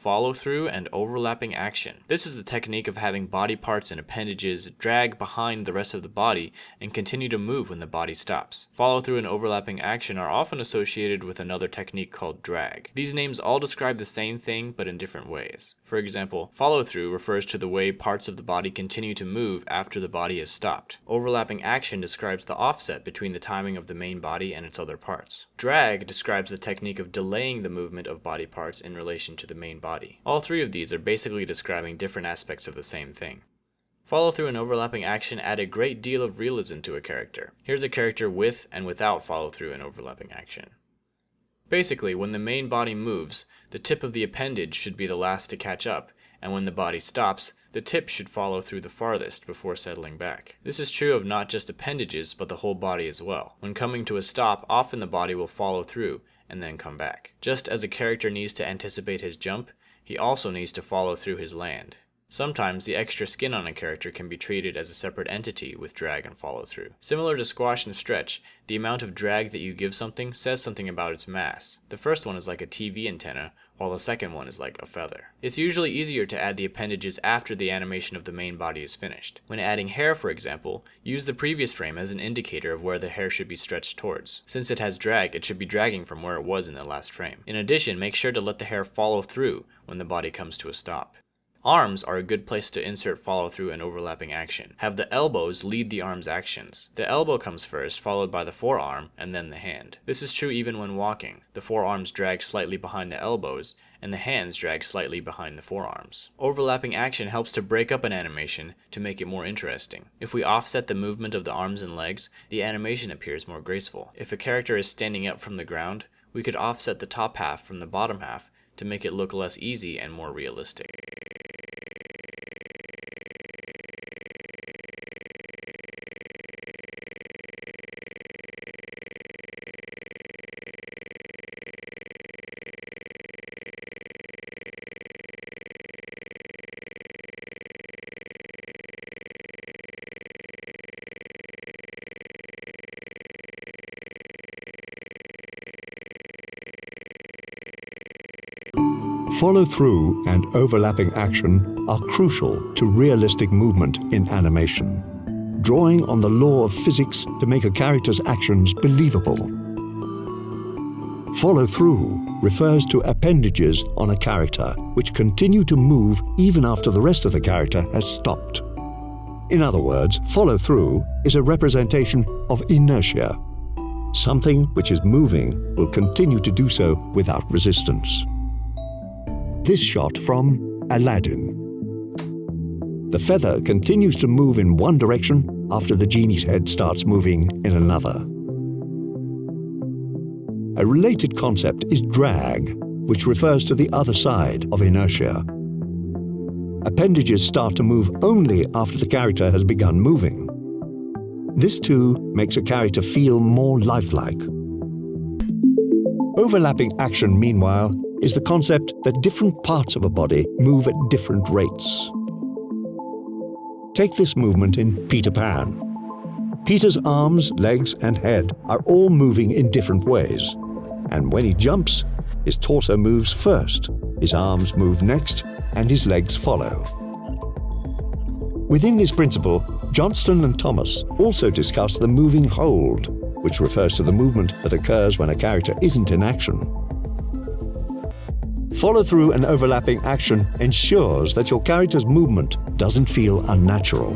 follow-through and overlapping action. This is the technique of having body parts and appendages drag behind the rest of the body and continue to move when the body stops. Follow-through and overlapping action are often associated with another technique called drag. These names all describe the same thing but in different ways. For example, follow-through refers to the way parts of the body continue to move after the body has stopped. Overlapping action describes the offset between the timing of the main body and its other parts. Drag describes the technique of delaying the movement of body parts in relation to the main body. All three of these are basically describing different aspects of the same thing. Follow-through and overlapping action add a great deal of realism to a character. Here's a character with and without follow-through and overlapping action. Basically, when the main body moves, the tip of the appendage should be the last to catch up, and when the body stops, the tip should follow through the farthest before settling back. This is true of not just appendages, but the whole body as well. When coming to a stop, often the body will follow through and then come back. Just as a character needs to anticipate his jump, he also needs to follow through his land. Sometimes the extra skin on a character can be treated as a separate entity with drag and follow through. Similar to squash and stretch, the amount of drag that you give something says something about its mass. The first one is like a TV antenna, while the second one is like a feather. It's usually easier to add the appendages after the animation of the main body is finished. When adding hair, for example, use the previous frame as an indicator of where the hair should be stretched towards. Since it has drag, it should be dragging from where it was in the last frame. In addition, make sure to let the hair follow through when the body comes to a stop. Arms are a good place to insert follow-through and overlapping action. Have the elbows lead the arm's actions. The elbow comes first, followed by the forearm, and then the hand. This is true even when walking. The forearms drag slightly behind the elbows, and the hands drag slightly behind the forearms. Overlapping action helps to break up an animation to make it more interesting. If we offset the movement of the arms and legs, the animation appears more graceful. If a character is standing up from the ground, we could offset the top half from the bottom half to make it look less easy and more realistic. Follow-through and overlapping action are crucial to realistic movement in animation, drawing on the law of physics to make a character's actions believable. Follow-through refers to appendages on a character which continue to move even after the rest of the character has stopped. In other words, follow-through is a representation of inertia. Something which is moving will continue to do so without resistance. This shot from Aladdin. The feather continues to move in one direction after the genie's head starts moving in another. A related concept is drag, which refers to the other side of inertia. Appendages start to move only after the character has begun moving. This too makes a character feel more lifelike. Overlapping action, meanwhile, is the concept that different parts of a body move at different rates. Take this movement in Peter Pan. Peter's arms, legs, and head are all moving in different ways. And when he jumps, his torso moves first, his arms move next, and his legs follow. Within this principle, Johnston and Thomas also discuss the moving hold, which refers to the movement that occurs when a character isn't in action. Follow-through and overlapping action ensures that your character's movement doesn't feel unnatural.